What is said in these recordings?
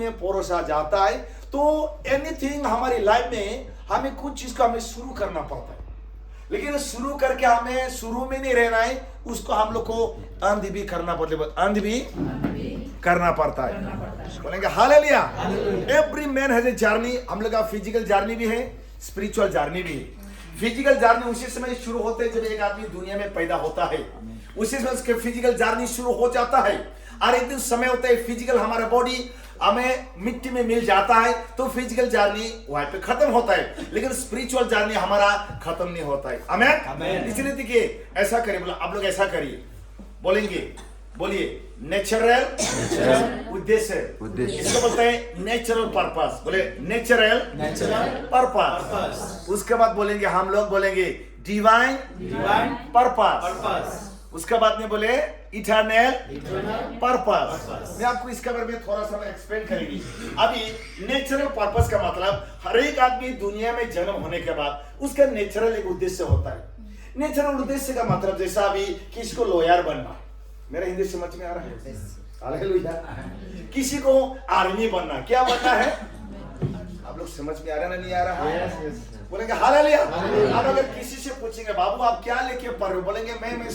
में परोसा जाता है। तो एनीथिंग हमारी लाइफ में हमें कुछ चीज को हमें शुरू करना पड़ता है, लेकिन शुरू करके हमें शुरू में नहीं रहना है, उसको हम लोग को अंत भी करना पड़ता है, अंत भी करना पड़ता है। बोलेंगे hallelujah. Every man has a journey. हम लोग का फिजिकल जर्नी भी है, स्पिरिचुअल जर्नी भी है। फिजिकल जर्नी उसी समय शुरू होते है जब एक आदमी दुनिया में पैदा होता है, उसी समय उसके फिजिकल जर्नी शुरू हो जाता है। और एक दिन समय होता है फिजिकल हमारा बॉडी हमें मिट्टी में मिल जाता है, तो फिजिकल जर्नी वहां पे खत्म होता है, लेकिन स्पिरिचुअल जर्नी हमारा खत्म नहीं होता है। आमेन। इसलिए देखिए ऐसा करिए, बोला आप लोग ऐसा करिए, बोलेंगे, बोलिए नेचुरल उद्देश्य, इसको बोलते हैं नेचुरल पर्पस। बोले नेचुरल पर्पस। उसके बाद बोलेंगे हम लोग, बोलेंगे डिवाइन पर्पस। उसके बाद में बोले इटर्नल पर्पस। मैं आपको इसके बारे में थोड़ा सा एक्सप्लेन करेंगी। अभी नेचुरल पर्पस का मतलब हर एक आदमी दुनिया में जन्म होने के बाद उसका नेचुरल एक उद्देश्य होता है। नेचुरल उद्देश्य का मतलब जैसा अभी किसी को लॉयर बनना, मेरा हिंदी समझ में आ रहा है? हालेलुया। किसी को आर्मी बनना, क्या बनना है? आप लोग समझ में आ रहा है ना, नहीं आ रहा है? बोलेंगे हालेलुया। अब अगर किसी से पूछेंगे बाबू आप क्या लेके पढ़ रहे हो, बोलेंगे मैं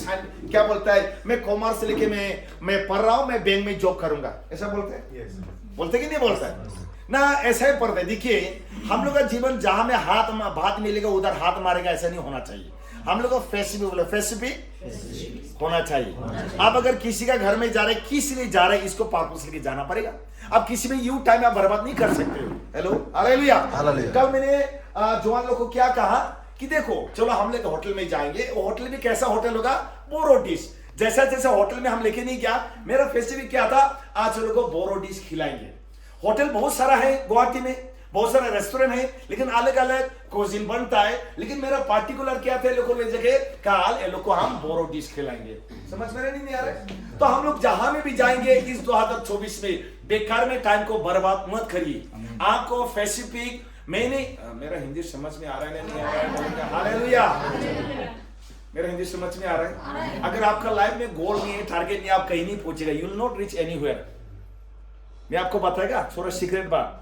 क्या बोलता है, मैं कॉमर्स लेके मैं पढ़ रहा हूँ, मैं बैंक में जॉब करूंगा, ऐसा बोलते हैं? बोलते कि नहीं बोलता है ना? ऐसा ही पढ़ते। देखिए हम लोग का जीवन जहां में हाथ मिलेगा उधर हाथ मारेगा, ऐसा नहीं होना चाहिए। हम लोग को फेसिफिक होना चाहिए। आप अगर किसी का घर में जा रहे, किस लिए जा रहे, इसको पर्पस लेके जाना पड़ेगा। अब किसी में यू टाइम आप बर्बाद नहीं कर सकते हो। Hello hallelujah. कल मैंने जवान लोग को क्या कहा कि देखो चलो हम लोग होटल में जाएंगे, वो होटल भी कैसा होटल होगा, बोरो डिश। जैसा जैसा होटल में हम लेके नहीं गया, मेरा फेस्टिवल क्या था, आज लोगों को बोरो डिश खिलाएंगे। होटल बहुत सारा है गुवाहाटी में, बहुत सारे रेस्टोरेंट है, लेकिन अलग अलग कोजिन बनता है। लेकिन मेरा पार्टिकुलर क्या थे, लोगों ने जगह काल ये लोग को हम बोरो डिश खिलाएंगे। समझ में नहीं आ रहा है? तो हम लोग जहां में भी जाएंगे इस 2024 में बेकार में टाइम को बर्बाद मत करिए। आपको स्पेसिफिक मेरा हिंदी समझ में आ रहा है नहीं आ रहा है? हालेलुया। मेरा हिंदी समझ में आ रहा है? अगर आपका लाइफ में गोल नहीं है, टारगेट नहीं, आप कहीं नहीं पहुंचेगा। You will not reach anywhere. मैं आपको बताएगा थोड़ा सीक्रेट बात,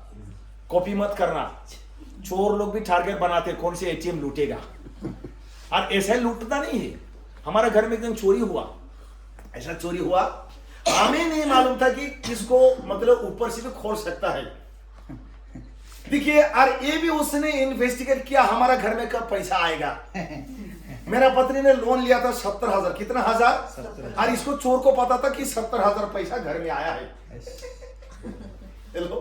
कॉपी मत करना। चोर लोग भी टारगेट बनाते कौन से एटीएम लूटेगा, और ऐसा लूटता नहीं है। हमारे घर में एक दिन चोरी हुआ, ऐसा चोरी हुआ, हमें नहीं मालूम था कि किसको मतलब ऊपर से भी खोल सकता है। देखिए और ये भी उसने इन्वेस्टिगेट किया हमारा घर में कब पैसा आएगा। मेरा पत्नी ने लोन लिया था 70,000, कितना हजार, और इसको चोर को पता था कि 70,000 पैसा घर में आया है। हेलो,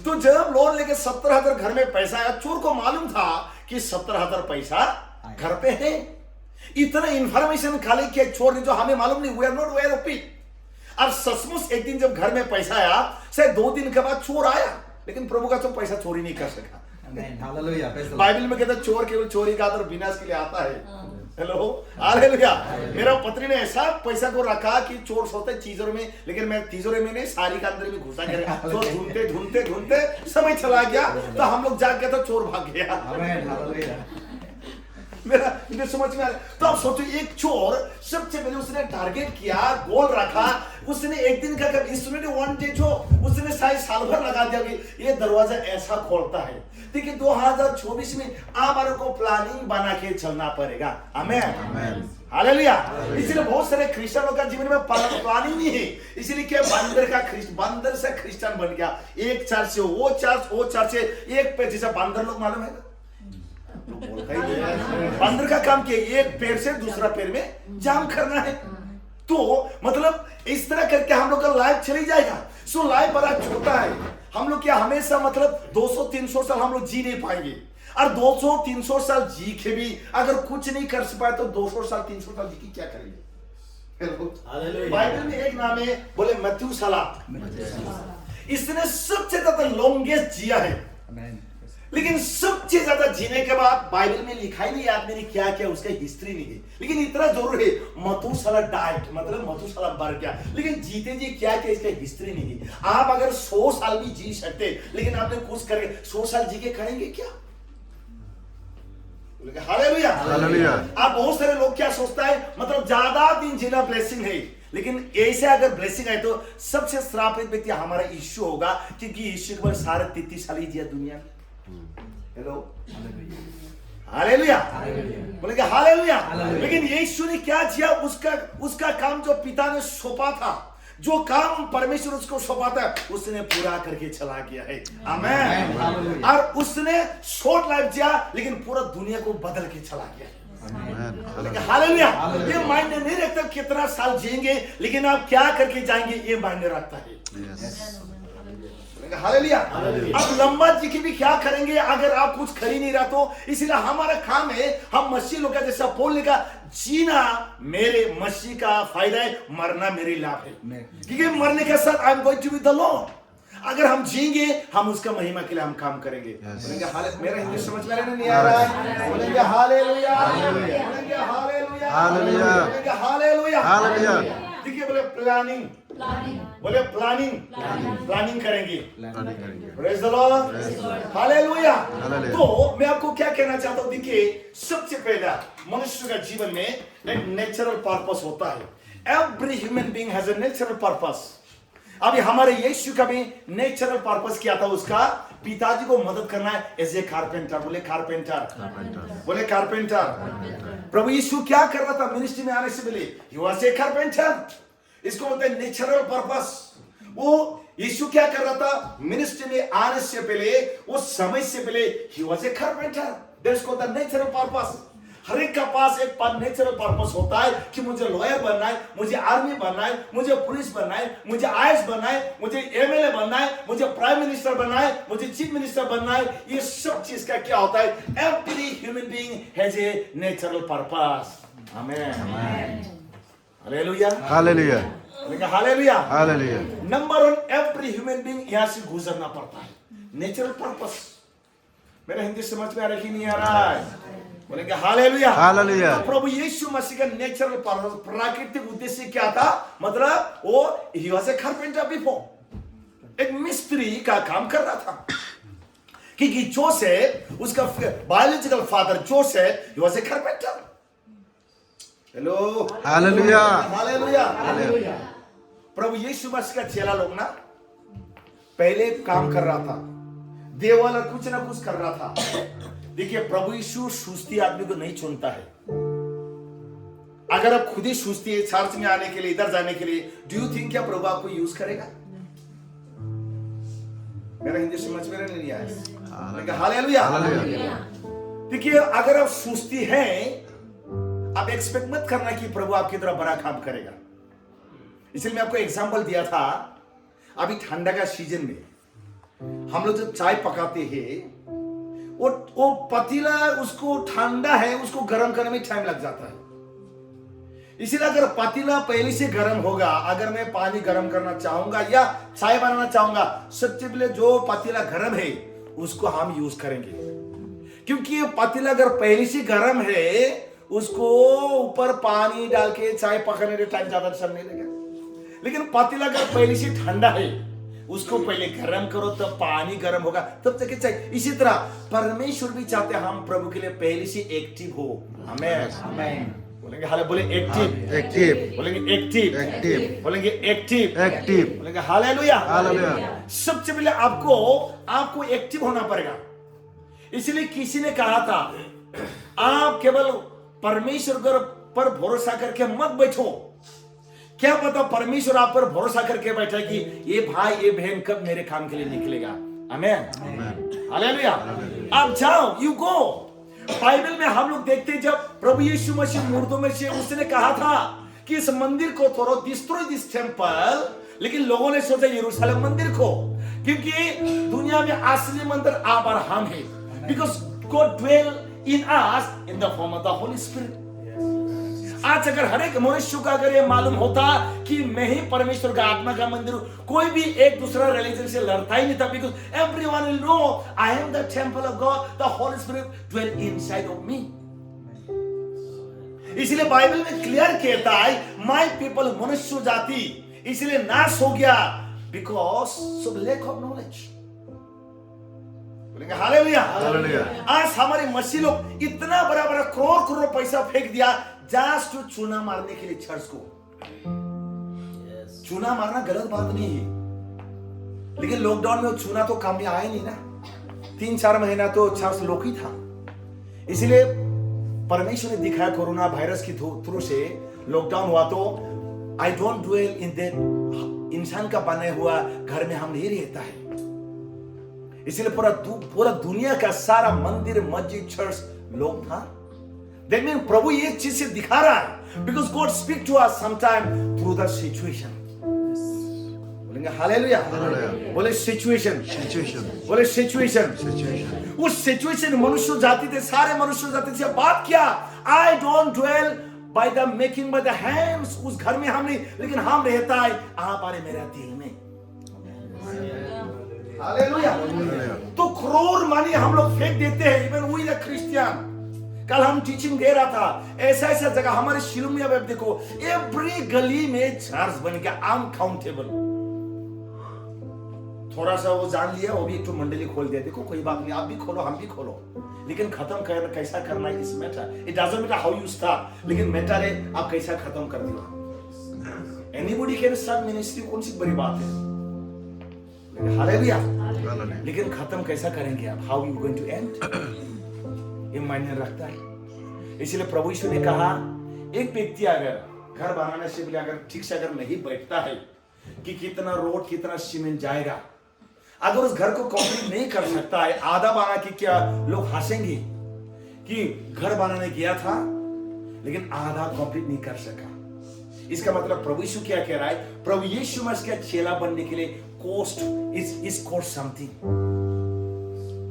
तो जब लोन लेके 70,000 घर में पैसा आया, चोर को मालूम था कि 70,000 पैसा घर पे है। इतना इंफॉर्मेशन खाली किया चोर ने, जो हमें मालूम नहीं, we are not aware of it. अब सचमुच एक दिन जब घर में पैसा आया, शायद 2 दिन के बाद चोर आया, लेकिन प्रभु का तो पैसा चोरी नहीं कर सका। बाइबल में कहता है चोर केवल चोरी का और विनाश के लिए आता है। Hello hallelujah. मेरा पत्नी ने ऐसा पैसा को रखा कि चोर सोते तिजोरी में, लेकिन मैं तिजोरी में नहीं, साड़ी के अंदर में घुसा के तो ढूंढते ढूंढते ढूंढते समय चला गया, तो हम लोग जाग गए तो चोर भाग गया। मेरा समझ में आ रहा। तो आप सोचो, एक चोर सबसे पहले उसने टारगेट किया, गोल रखा, उसने एक दिन का इंस्ट्रूमेंट वन डे जो उसने शायद साल भर लगा दिया कि ये दरवाजा ऐसा खोलता है। देखिए 2024 में हमारे को प्लानिंग बना के चलना पड़ेगा। आमीन हालेलुया। इसलिए बहुत सारे क्रिश्चियनों का जीवन में प्लानिंग नहीं है, इसलिए क्या बंदर से क्रिश्चियन बन गया। एक चर्च से वो चर्च से एक पे, जैसा बंदर लोग मालूम है, बंदर का काम क्या, एक पैर से दूसरा पैर में जाम करना है। तो मतलब इस तरह करके हम लोग का लाइफ चली जाएगा। सो लाइफ बड़ा छोटा है। हम लोग क्या हमेशा मतलब 200-300 साल हम लोग जी नहीं पाएंगे, और 200-300 साल जी के भी अगर कुछ नहीं कर पाए तो 200 साल 300 साल जी के क्या करेंगे। बाइबल में एक नाम है, बोले मथुसेलह। इसने सबसे ज्यादा लॉन्गेस्ट जिया है, लेकिन सबसे ज्यादा जीने के बाद बाइबल में लिखा ही नहीं आदमी ने क्या किया, उसका हिस्ट्री नहीं है। लेकिन इतना जरूर है, मथुसेलह डाइट, मतलब मथुसेलह मर गया, लेकिन जीते जी क्या किया इसका हिस्ट्री नहीं है। आप अगर 100 साल भी जी सकते, लेकिन आपने कुछ करके 100 साल जी के करेंगे क्या? हालेलुया। आप बहुत सारे लोग क्या सोचता है, मतलब ज्यादा दिन जीना ब्लेसिंग है, लेकिन ऐसे अगर ब्लेसिंग है तो सबसे श्रापित व्यक्ति हमारा यीशु होगा, क्योंकि यीशु के बाद सारे 33 साल ही जिया दुनिया में। हेलो, हालेलुया, बोलेंगे हालेलुया। लेकिन यीशु ने क्या किया, उसका काम जो पिता ने सौंपा था, जो काम परमेश्वर उसको सौंपा था, उसने पूरा करके चला गया है। आमेन। और उसने शॉर्ट लाइफ जिया, लेकिन पूरा दुनिया को बदल के चला गया है। हालेलुया। ये मायने नहीं रखता कितना साल जिएंगे, लेकिन आप क्या करके जाएंगे ये मायने रखता है। हालेलुया। अब लंबा जी की भी क्या करेंगे अगर आप कुछ कर ही नहीं रहा तो। इसीलिए हमारा काम है, हम मसीह लोग का जैसा बोलने का, जीना मेरे मसीह का फायदा है, मरना मेरे लाभ है। क्योंकि मरने के साथ I am going to be the lord. अगर हम जिएंगे हम उसका महिमा के लिए हम काम करेंगे। बोलेंगे मेरा हिंदी समझ में नहीं आ रहा है, बोलेंगे हालेलुया, बोलेंगे हालेलुया, हालेलुया, बोलेंगे हालेलुया, हालेलुया। देखिए बोले प्लानिंग, बोले प्लानिंग करेंगे। Praise the Lord, hallelujah. तो मैं आपको क्या कहना चाहता हूं, देखिए सबसे पहला मनुष्य का जीवन में एक नेचुरल पर्पस होता है। Every human being has a natural purpose. अभी हमारे यीशु का भी नेचुरल पर्पस क्या था, उसका पिताजी को मदद करना है एज ए कारपेंटर। बोले कारपेंटर, बोले कारपेंटर। प्रभु यीशु क्या कर रहा था मिनिस्ट्री में आने से पहले, ही वाज ए कारपेंटर। इसको बोलते हैं नेचुरल पर्पस। वो यीशु क्या कर रहा था मिनिस्ट्री में आने से पहले, उस समय से पहले, he was a carpenter. That's called the natural purpose. हर एक का पास एक नेचुरल पर्पस होता है कि मुझे लॉयर बनना है, मुझे आर्मी बनना है, मुझे पुलिस बनना है, मुझे आईएएस बनना है, मुझे एमएलए बनना है, मुझे प्राइम मिनिस्टर बनना है, मुझे चीफ मिनिस्टर बनना है। ये सब चीज का क्या होता है, every human being has a natural purpose. Amen, hallelujah, hallelujah, hallelujah, hallelujah. Number 1, every human being यहां से गुजरना पड़ता है। Natural purpose. मेरा हिंदी समझ में आ रहा है कि नहीं आ रहा है? बोलेंगे हालेलुया, हालेलुया। तो प्रभु यीशु मसीह का नेचुरल पर्पस, प्राकृतिक उद्देश्य क्या था, मतलब वो ही वाज ए कारपेंटर बिफोर, एक मिस्त्री का काम कर रहा था। क्योंकि जोसेफ, उसका biological father Joseph, he was a carpenter. Hello, hallelujah, hallelujah, hallelujah. प्रभु यीशु मसीह का चेला लोग ना पहले काम कर रहा था, देवाला कुछ ना कुछ कर रहा था। देखिए प्रभु यीशु सुस्ती आदमी को नहीं चुनता है। अगर आप खुद ही सुस्ती है चर्च में आने के लिए, इधर जाने के लिए, डू यू थिंक क्या प्रभु आपको यूज करेगा? मेरा हिंदी समझ में नहीं आया। हालेलुया। देखिए अगर आप सुस्ती हैं, आप एक्सपेक्ट मत करना कि प्रभु आपकी तरह बड़ा काम करेगा। इसलिए मैं आपको एग्जांपल दिया था, अभी ठंडा का सीजन में हम लोग जब चाय पकाते हैं, वो पतीला उसको ठंडा है, उसको गर्म करने में टाइम लग जाता है। इसलिए अगर पतीला पहले से गर्म होगा, अगर मैं पानी गर्म करना चाहूंगा या चाय बनाना चाहूंगा, सबसे पहले जो पतीला गर्म है उसको हम यूज करेंगे। क्योंकि ये पतीला अगर पहले से गर्म है, उसको ऊपर पानी डाल के चाय पकाने में टाइम ज्यादा समय नहीं लगेगा। लेकिन पतीला अगर पहले से ठंडा है, उसको पहले गर्म करो, तब पानी गर्म होगा, तब तक चाहिए। इसी तरह परमेश्वर भी चाहते हैं हम प्रभु के लिए पहले से एक्टिव हो। आमेन, आमेन। बोलेंगे हाले, बोले एक्टिव, एक्टिव, बोलेंगे एक्टिव, एक्टिव, बोलेंगे एक्टिव, एक्टिव, बोलेंगे हालेलुया, हालेलुया। सबसे पहले आपको एक्टिव होना पड़ेगा। इसलिए किसी ने कहा था, आप केवल परमेश्वर पर भरोसा करके मत बैठो। क्या पता परमेश्वर आप पर भरोसा करके बैठा कि ये भाई ये बहन कब मेरे काम के लिए निकलेगा। आमेन, हालेलुया। आप जाओ, यू गो। बाइबल में हम लोग देखते हैं जब प्रभु यीशु मसीह मुर्दों में से, उसने कहा था कि इस मंदिर को तोड़ो, डिस्ट्रॉय दिस टेंपल। लेकिन लोगों ने सोचा यरूशलेम मंदिर को, क्योंकि दुनिया में असली मंदिर आप और हम है। Because God dwell in us in the form of the holy spirit. आज अगर हर एक मनुष्य का अगर ये मालूम होता कि मैं ही परमेश्वर का आत्मा का मंदिर हूं, कोई भी एक दूसरा रिलीजन से लड़ता ही नहीं था। Because everyone will know I am the temple of God, the holy spirit dwell inside of me. इसलिए बाइबल में क्लियर कहता है माय पीपल, मनुष्य जाति इसलिए नाश हो गया because of lack of knowledge. बोलेंगे हालेलुया, हालेलुया। आज हमारे मसीह लोग इतना बड़ा बड़ा करोड़ पैसा फेंक दिया जस्ट टू चूना मारने के लिए चर्च को। चूना मारना गलत बात नहीं है, लेकिन लॉकडाउन में वो चूना तो काम में आया नहीं ना। 3-4 महीना तो चार्ल्स लोक ही था। इसलिए परमेश्वर ने दिखाया कोरोना वायरस की थ्रू से लॉकडाउन हुआ तो I don't dwell in that, इंसान का बना हुआ घर में हम नहीं रहता है। इसलिए पूरा दुनिया का सारा मंदिर, मस्जिद, चर्च लोग था। दैट मीन प्रभु ये चीज से दिखा रहा है, because God speak to us sometime through the situation. बोलेंगे हालेलुया, बोले सिचुएशन, बोले सिचुएशन। उस सिचुएशन मनुष्य जाति थे, सारे मनुष्य जाति से बात किया, I don't dwell by the making by the hands, उस घर में हम नहीं, लेकिन हम रहता है आप आ मेरा दिल में। हालेलुया। तो करोड़ मानी हम लोग फेंक देते हैं, इवन वी द क्रिश्चियन। कल हम टीचिंग दे रहा था, ऐसा ऐसा जगह हमारे शिलूम में अब देखो, एवरी गली में चर्च बन गया, अनकाउंटेबल। थोड़ा सा वो जान लिया, वो भी एक तो मंडली खोल दिया, देखो कोई बात नहीं, आप भी खोलो हम भी खोलो, लेकिन खत्म करना कैसा करना है इस matter. It doesn't matter how you start, लेकिन मैटर है आप कैसा खत्म कर दिया। एनीबॉडी कैन स्टार्ट मिनिस्ट्री, कौन सी बड़ी बात है। हालेलुया। लेकिन खत्म कैसा करेंगे आप, how you going to end, ये मायने रखता है। इसलिए प्रभु यीशु ने कहा, एक व्यक्ति अगर घर बनाने से पहले अगर ठीक से अगर नहीं बैठता है कि कितना रोड कितना सीमेंट जाएगा, अगर उस घर को कंप्लीट नहीं कर सकता है, आधा बना के क्या लोग हंसेंगे कि घर बनाने गया था लेकिन आधा कंप्लीट नहीं कर सका। इसका मतलब प्रभु यीशु क्या कह रहा है, प्रभु यीशु मसीह का चेला बनने के लिए cost is cost something.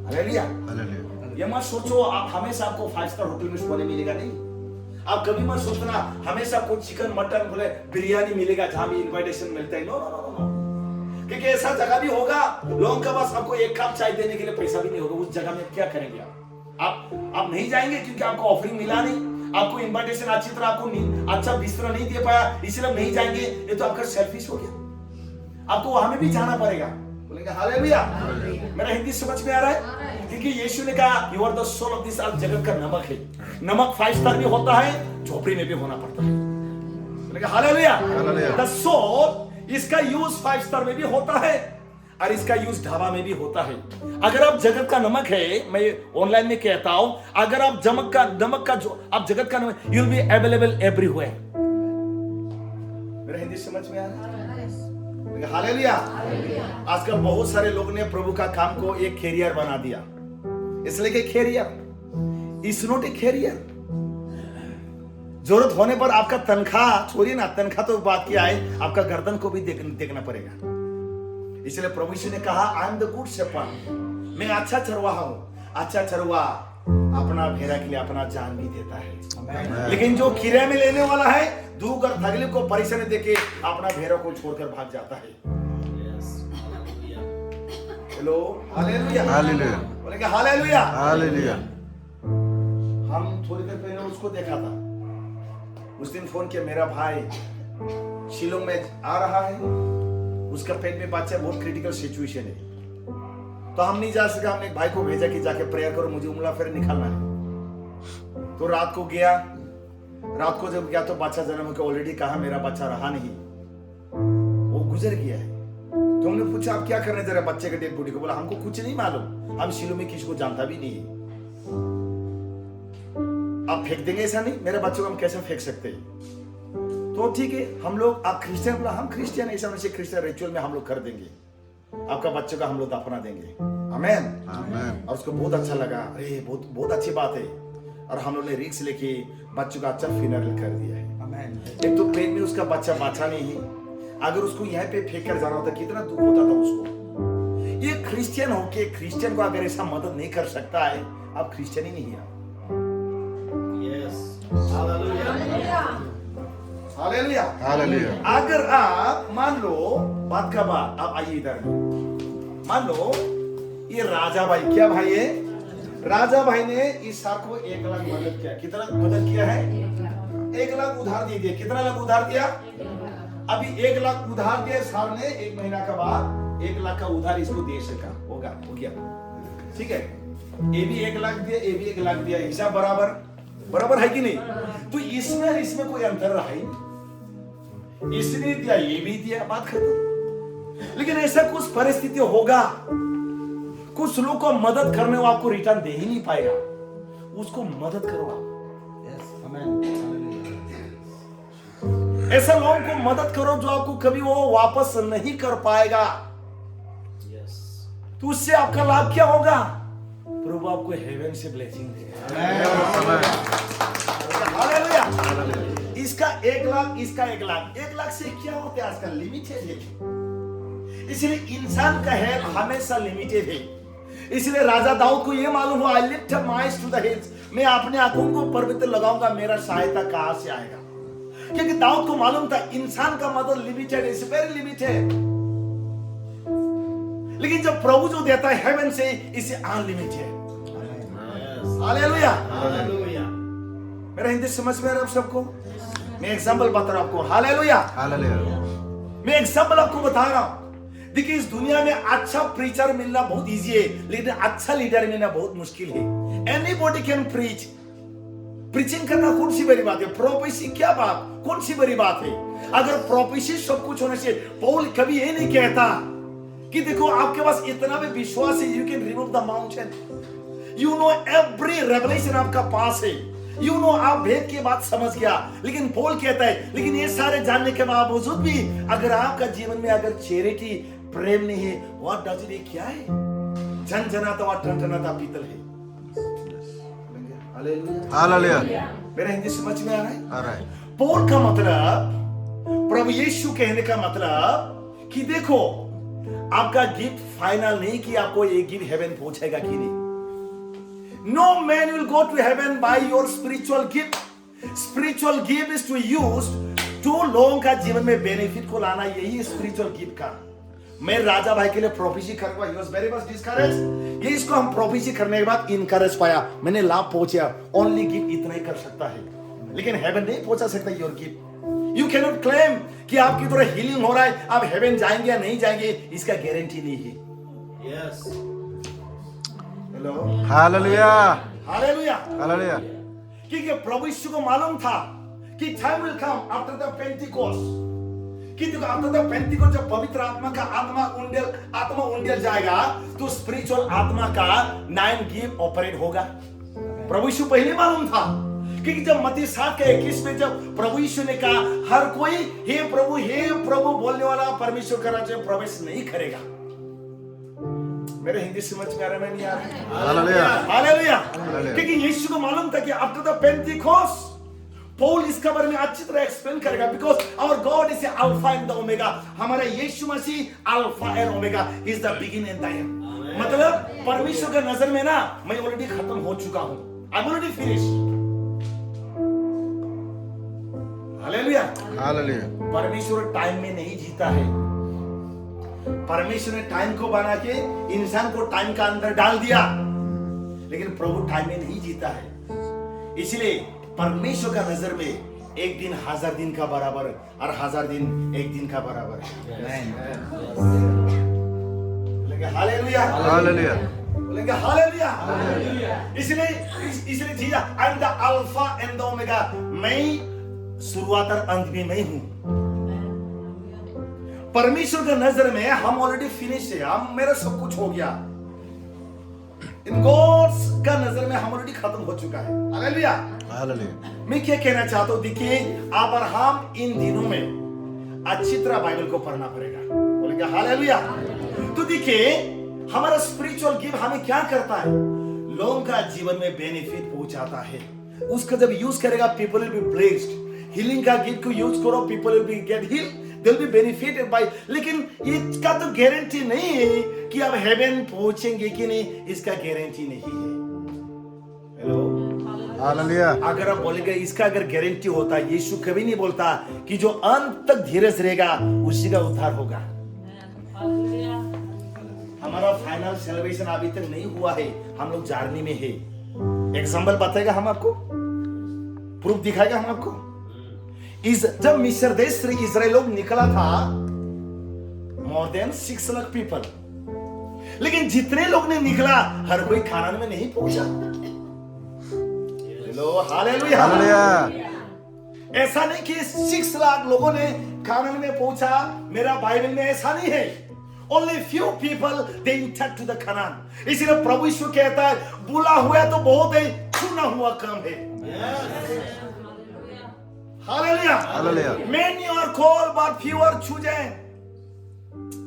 Hallelujah. ये मत सोचो आप हमेशा आपको 5 स्टार होटल में सोने मिलेगा, नहीं। आप कभी मत सोचना हमेशा आपको चिकन मटन बोले बिरयानी मिलेगा जहां भी इनविटेशन मिलता है। नो नो नो नो, क्योंकि ऐसा जगह भी होगा लोगों के पास आपको 1 कप चाय देने के लिए पैसा भी नहीं होगा। उस जगह में क्या करेंगे आप नहीं जाएंगे क्योंकि आपको ऑफरिंग मिला नहीं, आपको इनविटेशन अच्छी तरह आपको अच्छा बिस्तर नहीं दे पाया, इसलिए नहीं जाएंगे। ये तो आपका सेल्फिश हो गया, आपको वहां में भी जाना पड़ेगा। बोलेंगे हालेलुया। मेरा हिंदी समझ में आ रहा है? क्योंकि यीशु ने कहा you are the soul of this earth, जगत का नमक है। नमक 5 स्टार भी होता है, झोपड़ी में भी होना पड़ता है। बोलेंगे हालेलुया। द सोल, इसका यूज 5 स्टार में भी होता है और इसका यूज ढाबा में भी होता है। अगर आप जगत का नमक है, मैं ऑनलाइन में कहता हूं, अगर आप नमक का जो आप जगत का नमक, you will be available everywhere. मेरा हिंदी समझ में आ रहा है? हालेलुया। आजकल बहुत सारे लोग ने प्रभु का काम को एक कैरियर बना दिया, इसलिए कि career is not a career. जरूरत होने पर आपका तनख्वाह छोड़िए ना, तनख्वाह तो बात किया है, आपका गर्दन को भी देखना पड़ेगा। इसलिए प्रभु यीशु ने कहा I am the good shepherd, मैं अच्छा चरवाहा हूं। अच्छा चरवाहा अपना भेड़ा के लिए अपना जान भी देता है, लेकिन जो किराए में लेने वाला है दुख और तकलीफ को परेशानी देके अपना भेड़ा को छोड़कर भाग जाता है। हेलो हालेलुया, हालेलुया, बोलेंगे हालेलुया, हालेलुया। हम थोड़ी देर पहले उसको देखा था, उस दिन फोन किया, मेरा भाई शिलोंग में आ रहा है, उसका पेट में बच्चा, बहुत क्रिटिकल सिचुएशन है, तो हम नहीं जा सका। हमने एक भाई को भेजा कि जाके प्रेयर करो, मुझे उंगला फिर निकालना है। तो रात को गया, रात को जब गया तो बच्चा जन्म होकर ऑलरेडी कहा मेरा बच्चा रहा नहीं, वो गुजर गया है। तो हमने पूछा आप क्या करने जा रहे बच्चे के डेड बॉडी को? बोला हमको कुछ नहीं मालूम, हम शिलोंग में किसी को जानता भी नहीं है। आप फेंक देंगे? ऐसा नहीं, मेरे बच्चों को हम कैसे फेंक सकते हैं? तो ठीक है, हम लोग, आप क्रिश्चियन, बोला हम क्रिश्चियन, ऐसा वैसे क्रिश्चियन रिचुअल में हम लोग कर देंगे, आपका बच्चों का हम लोग दफना देंगे। आमेन, आमेन। और उसको बहुत अच्छा लगा, अरे बहुत अच्छी बात है। और हम लोग ने रिस्क लेके बच्चों का अच्छा फिनरल कर दिया है। आमेन। एक तो पेट में उसका बच्चा बचा नहीं है, अगर उसको यहाँ पे फेंक कर जाना होता कितना दुख होता था उसको। ये क्रिश्चियन होके क्रिश्चियन को अगर ऐसा मदद नहीं कर सकता है, आप क्रिश्चियन ही नहीं है। Hallelujah, hallelujah. अगर आप मान लो, बात का बात, आप आइए इधर, मान लो ये राजा भाई, क्या भाई है? राजा भाई ने इस साल को 1 लाख मदद किया। कितना मदद किया है? 1 लाख उधार दे दिया। कितना लाख उधार दिया? अभी 1 लाख उधार दिया साल ने, 1 महीना के बाद 1 लाख का उधार इसको दे सका, हो गया, ठीक है। ये भी 1 लाख दिया, ये भी 1 लाख दिया, हिसाब बराबर है कि नहीं? तो इसमें कोई अंतर रहा ही नहीं। इसने दिया, ये भी दिया, बात खत्म। लेकिन ऐसा कुछ परिस्थिति होगा, कुछ लोग को मदद करने वो आपको रिटर्न दे ही नहीं पाएगा, उसको मदद करो आप। ऐसा लोगों को मदद करो जो आपको कभी वो वापस नहीं कर पाएगा। तो उससे आपका लाभ क्या होगा? प्रभु आपको हेवन से ब्लेसिंग देगा। हालेलुया। इसका 1 लाख, इसका 1 लाख, 1 लाख से क्या होता है आजकल? लिमिटेड है। इसलिए इंसान का हेल्प हमेशा लिमिटेड है। इसलिए राजा दाऊद को यह मालूम हुआ, I lift up my eyes to the hills, मैं अपने आंखों को पर्वत पर लगाऊंगा, मेरा सहायता कहां से आएगा? क्योंकि दाऊद को मालूम था इंसान का मदद लिमिटेड, इज वेरी लिमिटेड। लेकिन जब प्रभु जो देता है हेवन से, इसे अनलिमिटेड। हालेलुया। मेरा हिंदी समझ में आ रहा है सबको? मैं एग्जांपल बता रहा हूं आपको। हालेलुया। मैं एग्जांपल आपको बता रहा हूं। देखिए, इस दुनिया में अच्छा प्रीचर मिलना बहुत इजी है, लेकिन अच्छा लीडर मिलना बहुत मुश्किल है। Anybody can preach. प्रीचिंग करना कौन सी बड़ी बात है? प्रोफेसी क्या बात, कौन सी बड़ी बात है? अगर प्रोफेसी सब कुछ होने से, पौल कभी ये नहीं कहता कि देखो आपके पास इतना भी विश्वास है, you can remove the mountain, you know every revelation आपका पास है, यू नो आप भेद की बात समझ गया। लेकिन पौल कहता है, लेकिन ये सारे जानने के बावजूद भी अगर आपका जीवन में अगर चैरिटी, प्रेम नहीं है, व्हाट डज इट, क्या है? झनझनाता हुआ टनटनाता पीतल है। हालेलुया। मेरा हिंदी समझ में आ रहा है? आ रहा है। पौल का मतलब, प्रभु यीशु कहने का मतलब कि देखो, आपका गिफ्ट फाइनल नहीं कि आपको ये गिफ्ट हेवन पहुंचेगा कि नहीं। No man will go to heaven by your spiritual gift. Spiritual gift is to use to लोगों का जीवन में बेनिफिट को लाना, यही स्पिरिचुअल गिफ्ट का। मैं राजा भाई के लिए प्रोफेसी करूंगा, he was very much discouraged। ये इसको हम प्रोफेसी करने के बाद इनकरेज पाया, मैंने लाभ पहुंचा। ओनली गिफ्ट इतना ही कर सकता है, लेकिन हेवन नहीं पहुंचा सकता your gift. You cannot claim कि आपकी तरह हीलिंग हो रहा है, आप हेवन जाएंगे या नहीं जाएंगे, इसका गारंटी नहीं है। Yes. Hello. Hallelujah. Hallelujah. Hallelujah. क्योंकि प्रभु यीशु को मालूम था कि time will come after the Pentecost, कि देखो आफ्टर द पेंटिकोस्ट जब पवित्र आत्मा का आत्मा उंडेल जाएगा, तो स्पिरिचुअल आत्मा का 9 गिफ्ट ऑपरेट होगा। प्रभु यीशु पहले मालूम था, क्योंकि जब मत्ती 7:21 में जब प्रभु यीशु ने कहा, हर कोई हे प्रभु बोलने वाला परमेश्वर का राज्य में प्रवेश नहीं करेगा। मेरे हिंदी समझ में आ रहा है? नहीं आ रहा है? हालेलुया। हालेलुया। क्योंकि यीशु को मालूम था कि आफ्टर द पेंटिकोस्ट, पौल इसके बारे में अच्छी तरह एक्सप्लेन करेगा, because our God is alpha and the omega. हमारा यीशु मसीह alpha and omega, is the beginning and the end. मतलब परमेश्वर के नजर में ना, मैं ऑलरेडी खत्म हो चुका हूं, I am already finish. Hallelujah. Hallelujah. परमेश्वर टाइम में नहीं जीता है। परमेश्वर ने टाइम को बना के इंसान को टाइम का अंदर डाल दिया, लेकिन प्रभु टाइम में नहीं जीता है। इसलिए परमेश्वर का नजर में एक दिन 1000 दिन का बराबर और 1000 दिन एक दिन का बराबर है। बोलेंगे हालेलुया। हालेलुया। बोलेंगे हालेलुया। इसलिए जीजा, आई am the alpha and the omega, मैं शुरुआत और अंत भी मैं हूं। परमेश्वर के नजर में हम ऑलरेडी फिनिश है, हम मेरा सब कुछ हो गया। इन गॉड्स का नजर में हम ऑलरेडी खत्म हो चुका है। हालेलुया। हालेलुया। मैं क्या कहना चाहता हूं, देखिए अब्राहम इन दिनों में अच्छी तरह बाइबल को पढ़ना पड़ेगा। बोलेंगे हालेलुया। तो देखिए हमारा स्पिरिचुअल गिफ्ट हमें क्या करता है, लोगों का जीवन में बेनिफिट पहुंचाता है। उसका जब यूज करेगा, people will be blessed. Healing का गिफ्ट को यूज करो, people will be gate heeled, they will be benefited bye. लेकिन इसका तो गारंटी नहीं है कि आप हेवन पहुंचेंगे कि नहीं, इसका गारंटी नहीं है। हेलो। हालेलुया। अगर आप बोलेंगे इसका अगर गारंटी होता, यीशु कभी नहीं बोलता कि जो अंत तक धीरज रहेगा उसी का उद्धार होगा। हमारा फाइनल सेलिब्रेशन अभी तक नहीं हुआ है, हम लोग जर्नी में है। एग्जांपल बताएगा हम आपको, प्रूफ दिखाएगा हम आपको। जब मिस्र देश से इजराइल लोग निकला था, मोर देन 6 लाख पीपल, लेकिन जितने लोग ने निकला हर कोई खानान में नहीं पहुंचा। हेलो। हालेलुया। हालेलुया। ऐसा नहीं कि 6 लाख लोगों ने कानान में पहुंचा, मेरा बाइबल में ऐसा नहीं है। Only few people they enter to the Canaan. इसलिए प्रभु यीशु कहता है, बुला हुआ तो बहुत है, चुना हुआ कम है। Hallelujah. Hallelujah. Many are called but few are chosen.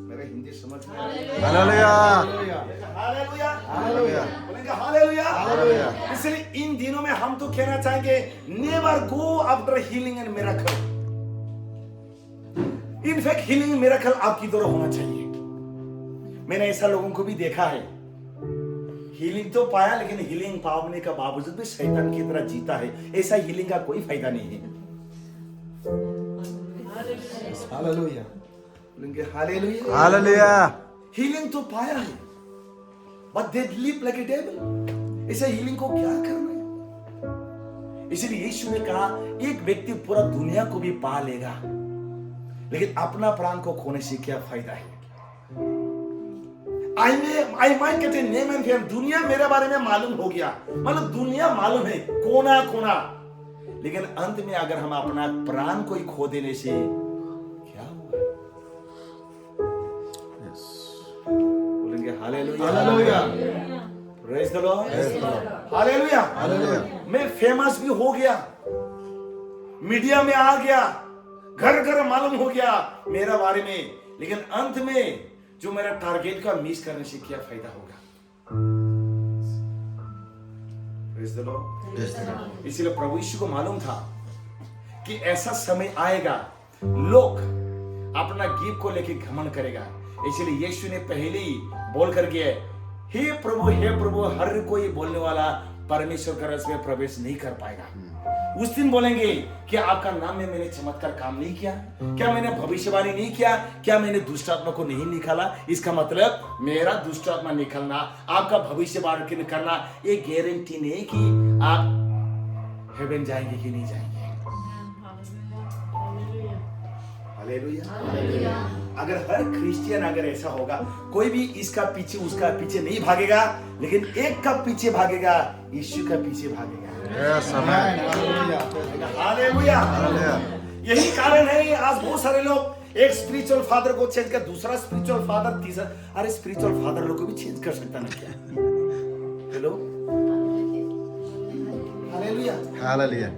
मेरे हिंदी समझ में हालेलुया। हालेलुया। हालेलुया। बोलेंगे हालेलुया। हालेलुया। इसलिए इन दिनों में हम तो कहना चाहेंगे, never go after healing and miracle. In fact healing miracle आपकी तरह होना चाहिए। मैंने ऐसा लोगों को भी देखा है, हीलिंग तो पाया लेकिन हीलिंग पाने का बावजूद भी शैतान की तरह जीता है। ऐसा हीलिंग का कोई फायदा नहीं है। हालेलुया। बोलेंगे हालेलुया। हालेलुया। हीलिंग तो पाया है, but they live like a devil. ऐसा हीलिंग को क्या करना है? इसलिए यीशु ने कहा, एक व्यक्ति पूरा दुनिया को भी पा लेगा, लेकिन अपना प्राण को खोने से क्या फायदा है? I might get a name and fame. दुनिया मेरे बारे में मालूम हो गया, मतलब दुनिया मालूम है कोना कोना, लेकिन अंत में अगर हम अपना प्राण को ही खो देने से क्या होगा? बोलेंगे hallelujah. Hallelujah. Praise the Lord. Hallelujah. Hallelujah. मैं फेमस भी हो गया, मीडिया में आ गया, घर घर मालूम हो गया मेरा बारे में, लेकिन अंत में जो मेरा टारगेट का मिस करने से क्या फायदा होगा? Praise the Lord. इसलिए प्रभु यीशु को मालूम था कि ऐसा समय आएगा, लोग अपना गिफ्ट को लेके घमंड करेगा। इसलिए यीशु ने पहले ही बोल कर गया, हे प्रभु हर कोई बोलने वाला परमेश्वर का रस में प्रवेश नहीं कर पाएगा। उस दिन बोलेंगे कि आपका नाम में मैंने चमत्कार काम नहीं किया, क्या मैंने भविष्यवाणी नहीं किया, क्या मैंने दुष्ट आत्मा को नहीं निकाला? इसका मतलब मेरा दुष्ट आत्मा निकलना, आपका भविष्यवाणी करना, ये गारंटी नहीं कि आप हेवन जाएंगे कि नहीं जाएंगे। हालेलुया। अगर हर क्रिश्चियन अगर ऐसा होगा, कोई भी इसका पीछे उसका पीछे नहीं भागेगा, लेकिन एक का पीछे भागेगा, यीशु का पीछे भागेगा। Yes amen. हालेलुया। हालेलुया। यही कारण है आज बहुत सारे लोग एक स्पिरिचुअल फादर को चेंज कर दूसरा स्पिरिचुअल फादर, तीसरा, अरे स्पिरिचुअल फादर लोग को भी चेंज कर सकता ना क्या? हेलो। हालेलुया। हालेलुया।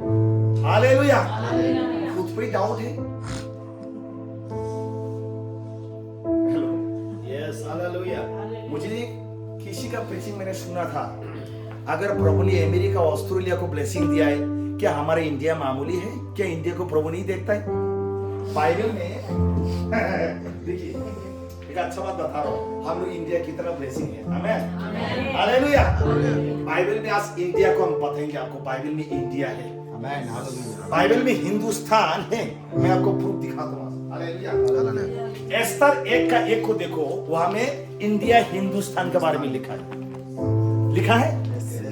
हालेलुया। खुद पे डाउट है? हेलो। Yes hallelujah. मुझे किसी का प्रीचिंग मैंने सुना था, अगर प्रभु ने अमेरिका ऑस्ट्रेलिया को ब्लेसिंग दिया है, क्या हमारे इंडिया मामूली है? क्या इंडिया को प्रभु नहीं देखता है? बाइबल में देखिए, एक अच्छा बात बता रहा हूँ, हम लोग इंडिया की तरफ ब्लेसिंग है। आमेन। हालेलुया। बाइबल में आज इंडिया को हम बताएंगे आपको, बाइबल में इंडिया है। आमेन। हालेलुया। बाइबल में हिंदुस्तान है, मैं आपको प्रूफ दिखाता हूँ। हालेलुया। हालेलुया। एस्तर 1:1 को देखो, वहां में इंडिया हिंदुस्तान के बारे में लिखा है। लिखा है?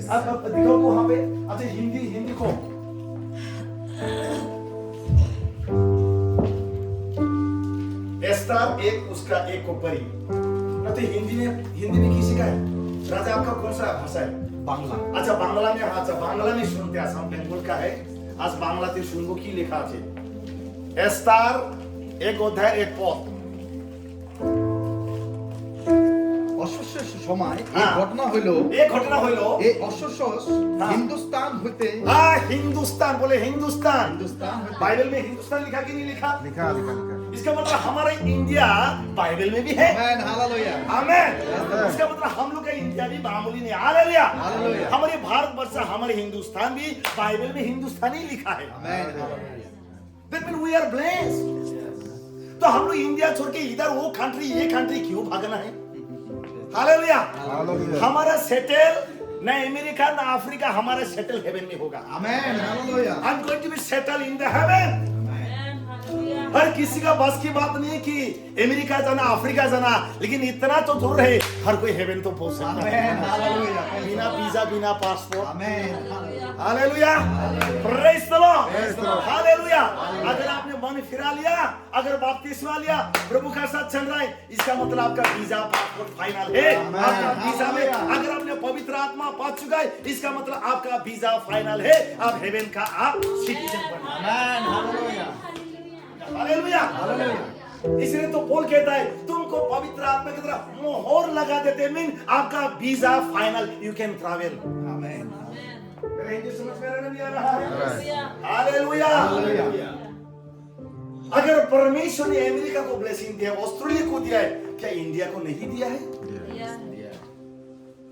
अब दिखाओ तो वहां पे। अच्छा हिंदी को एस्तर 1 उसका 1 को पढ़ी ना, तो हिंदी में किसी का है? राजा आपका कौन सा भाषा है? बांग्ला। अच्छा बांग्ला में, अच्छा बांग्ला में सुनते हैं, असम बेंगल का है। आज बांग्लाते শুনবো কি লেখা আছে। এস্তার 1:1 পদ। অশ্বশেষ সময় এই হ্যাঁ। ঘটনা হইল, এই ঘটনা হইল, এই অশ্বশেষ হ্যাঁ। হিন্দুস্তান হইতে, हाँ हिंदुस्तान बोले, हिंदुस्तान। हिंदुस्तान हइते। बाइबल में हिंदुस्तान लिखा कि नहीं लिखा? लिखा लिखा लिखा। इसका मतलब हमारा इंडिया बाइबल में भी है। आमेन। हालेलुया। आमेन। इसका मतलब हम लोग का इंडिया भी मामूली नहीं। हालेलुया। हालेलुया। हमारे भारतवर्ष, हमारे हिंदुस्तान भी बाइबल में हिंदुस्तानी लिखा है। आमेन। Hallelujah. That means we are blessed. तो हम लोग इंडिया छोड़ के इधर वो कंट्री ये कंट्री क्यों भागना है? हालेलुया। हालेलुया। हमारा सेटल ना अमेरिका ना अफ्रीका, हमारा सेटल हेवन में होगा। Amen. Hallelujah. I'm going to be settled in the heaven. हर किसी का बस की बात नहीं कि अमेरिका जाना, अफ्रीका जाना, लेकिन इतना तो दूर है, हर कोई हेवन तो पहुंच सकता है। आमेन। हालेलुया। बिना वीजा, बिना passport. Amen. Hallelujah. Praise the Lord. Praise the Lord। Hallelujah. अगर आपने मन फिरा लिया, अगर बपतिस्मा लिया, प्रभु का साथ चल रहा है, इसका मतलब आपका वीजा पासपोर्ट फाइनल है। Amen। आपका वीजा में अगर आपने पवित्र आत्मा पा चुका है, इसका मतलब आपका वीजा फाइनल है, आप हेवन का आप सिटीजन बन। आमेन। हालेलुया। हालेलुया। इसलिए तो पौल कहता है तुमको पवित्र आत्मा की तरह मोहर लगा देते, मीन आपका visa final, you can travel. Amen. मेरा हिंदी समझ में नहीं आ रहा है? हालेलुया। अगर परमेश्वर ने अमेरिका को ब्लेसिंग दिया, ऑस्ट्रेलिया को दिया है, क्या इंडिया को नहीं दिया है?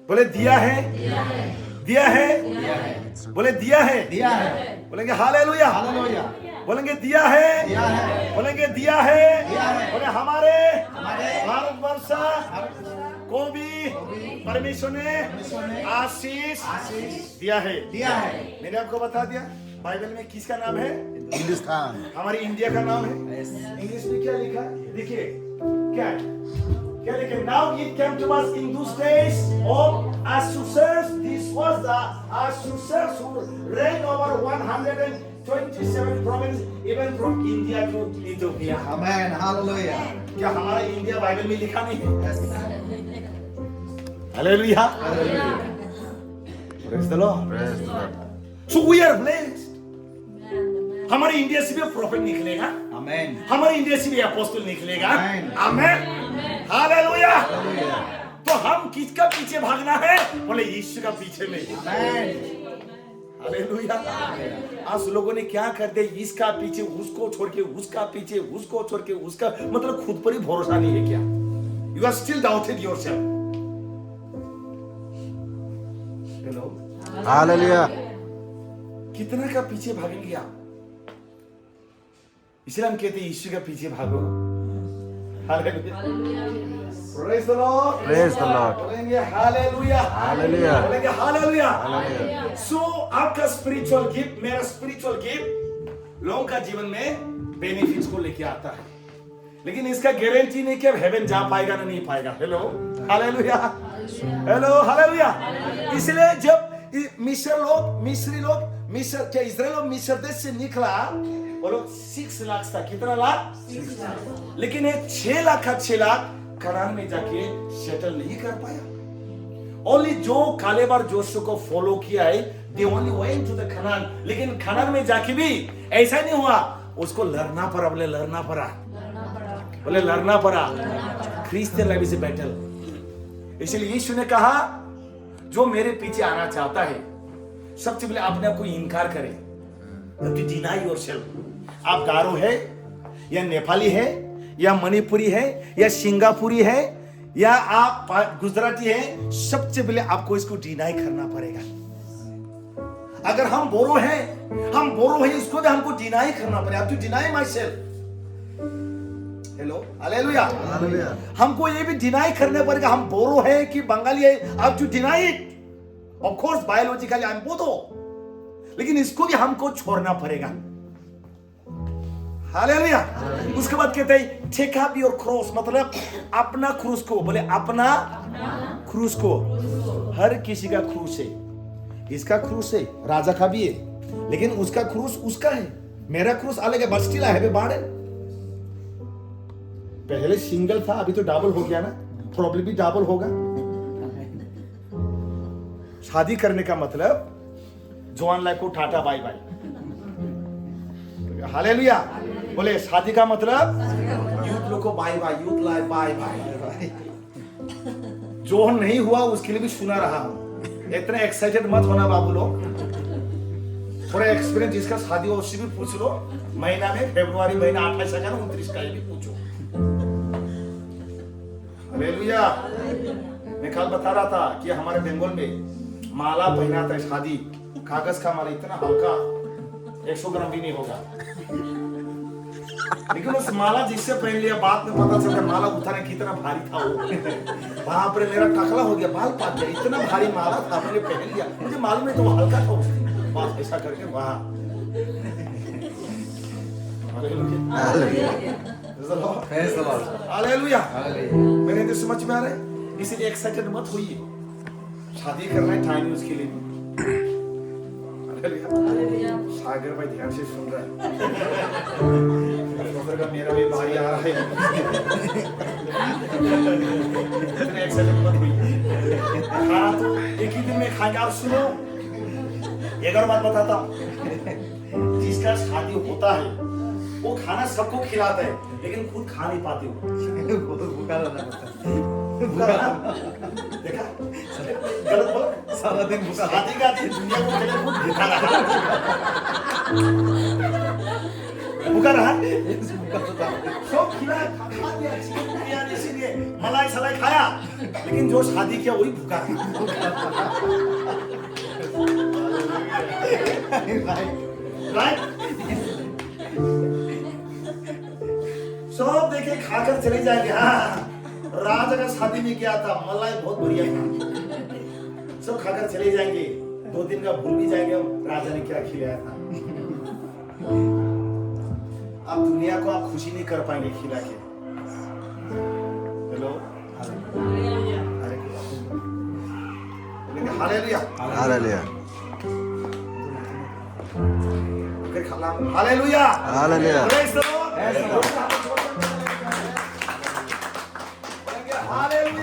बोले दिया है, दिया है, बोले दिया है, दिया है। बोलेंगे हालेलुया, हालेलुया। बोलेंगे दिया है, दिया है। बोलेंगे दिया है, दिया है। बोले हमारे हमारे भारतवर्ष को भी परमेश्वर ने आशीष दिया है। दिया है। मैंने आपको बता दिया बाइबल में किसका नाम है? हिंदुस्तान। हमारी इंडिया का नाम है। इंग्लिश में क्या लिखा है? देखिए क्या है, क्या लिखे? Now it came to us in those days of Ahasuerus. This was the Ahasuerus who reigned over 127 provinces, even from India to Ethiopia. Amen. Hallelujah. क्या हमारा इंडिया बाइबल में लिखा नहीं है? Hallelujah. Praise the Lord. Praise the Lord. So we are blessed. हमारे India से भी profit निकलेगा, आमेन। हमारे इंडिया से भी अपोस्टल निकलेगा। आमेन। आमेन। हालेलुया। तो हम किसका पीछे भागना है? बोले यीशु का पीछे में। आमेन। हालेलुया। आज लोगों ने क्या कर दिया, इसका पीछे, उसको छोड़ के उसका पीछे, उसको छोड़ के उसका, मतलब खुद पर ही भरोसा नहीं है क्या? You are still doubted yourself. Hello, hallelujah. कितना का पीछे भागेंगे आप? इसलिए हम कहते हैं यीशु के पीछे भागो। Hallelujah. Praise the Lord. Praise the Lord. बोलेंगे हालेलुया। हालेलुया। बोलेंगे हालेलुया। हालेलुया। सो आपका स्पिरिचुअल गिफ्ट, मेरा स्पिरिचुअल गिफ्ट लोगों का जीवन में बेनिफिट्स को लेके आता है, लेकिन इसका गारंटी नहीं कि अब हेवन जा पाएगा ना नहीं पाएगा। Hello hallelujah. Hello hallelujah. इसलिए जब मिस्री लोग इजराइल लोग मिस्र देश से निकला, वो लोग 6 लाख था। कितना लाख? 6 लाख। लेकिन ये 6 लाख का 6 लाख कनान में जाके सेटल नहीं कर पाया। ओनली जो कालेब और जोशुआ को फॉलो किया है, they only went to the Canaan. लेकिन कनान में जाके भी ऐसा नहीं हुआ, उसको लड़ना पड़ा। बोले लड़ना पड़ा, बोले लड़ना पड़ा। Christian life is a battle. इसलिए यीशु ने कहा जो मेरे पीछे आना चाहता है, सबसे पहले अपने आप को इनकार करे। Deny yourself. आप गारो है या नेपाली है या मणिपुरी है या सिंगापुरी है या आप गुजराती है, सबसे पहले आपको इसको डिनाई करना पड़ेगा। अगर हम बोरो हैं, इसको भी हमको डिनाई करना पड़ेगा। To deny myself. Hello hallelujah. Hallelujah. हमको ये भी डिनाई करना पड़ेगा, हम बोरो है कि बंगाली है। आप to deny it. Of course biologically I am बोथो, लेकिन इसको भी हमको छोड़ना पड़ेगा। हालेलुया। उसके बाद कहते हैं टेक अप योर क्रॉस, मतलब अपना क्रूस को। बोले अपना क्रूस को। हर किसी का क्रूस है। इसका क्रूस है, राजा का भी है, लेकिन उसका क्रूस उसका है, मेरा क्रूस अलग है। But still I have a burden. पहले सिंगल था, अभी तो डबल हो गया ना, प्रॉब्लम भी डबल होगा। शादी करने का मतलब जवान लाइफ को टाटा बाय बाय। हालेलुया। बोले शादी का मतलब यूथ लोग को bye bye, youth life bye bye. जो नहीं हुआ उसके लिए भी सुना रहा हूं। इतने एक्साइटेड मत होना बाबू लोग। थोड़ा एक्सपीरियंस जिसका शादी हो उससे भी पूछ लो। महीना में फरवरी महीना 28 का 29 का भी पूछो। हालेलुया। मैं कल बता रहा था कि हमारे बंगाल में माला पहना था शादी, कागज का माला, इतना हल्का 100 ग्राम भी नहीं होगा, लेकिन उस माला जिससे पहन लिया बाद में पता चलता माला उठाने कितना भारी था वो। वहां पर मेरा टकला हो गया, बाल पाक गया, इतना भारी माला था, मैंने पहन लिया, मुझे मालूम है तो हल्का था उस दिन। बात ऐसा करके वहां हालेलुया। मेरे तो समझ में आ रहा है, इसलिए एक्साइटेड मत होइए। शादी करना है टाइम उसके लिए। सागर भाई ध्यान से सुन रहा है, मेरा भी भाई आ रहा है। खाना तो एक ही दिन में खाएंगे। आप सुनो, एक और बात बताता हूँ। जिसका शादी होता है वो खाना सबको खिलाता है लेकिन खुद खा नहीं पाते हो। भूखा रहना पड़ता है। देखा गलत बोला सारा दिन भूखा शादी का दिन दुनिया को कहते खुद भूखा रहा भूखा रहा सब खिलाया खा दिया चिकन बिरयानी इसीलिए मलाई सलाई खाया लेकिन जो शादी किया वही भूखा रहा राइट सब देखे खाकर चले जाएंगे। हाँ राजा का शादी में क्या था मलाई बहुत बढ़िया था सब खाकर चले जाएंगे 2 दिन का भूल भी जाएंगे राजा ने क्या खिलाया था। अब दुनिया को आप खुशी नहीं कर पाएंगे खिला के। Hello hallelujah hallelujah hallelujah hallelujah praise the Lord.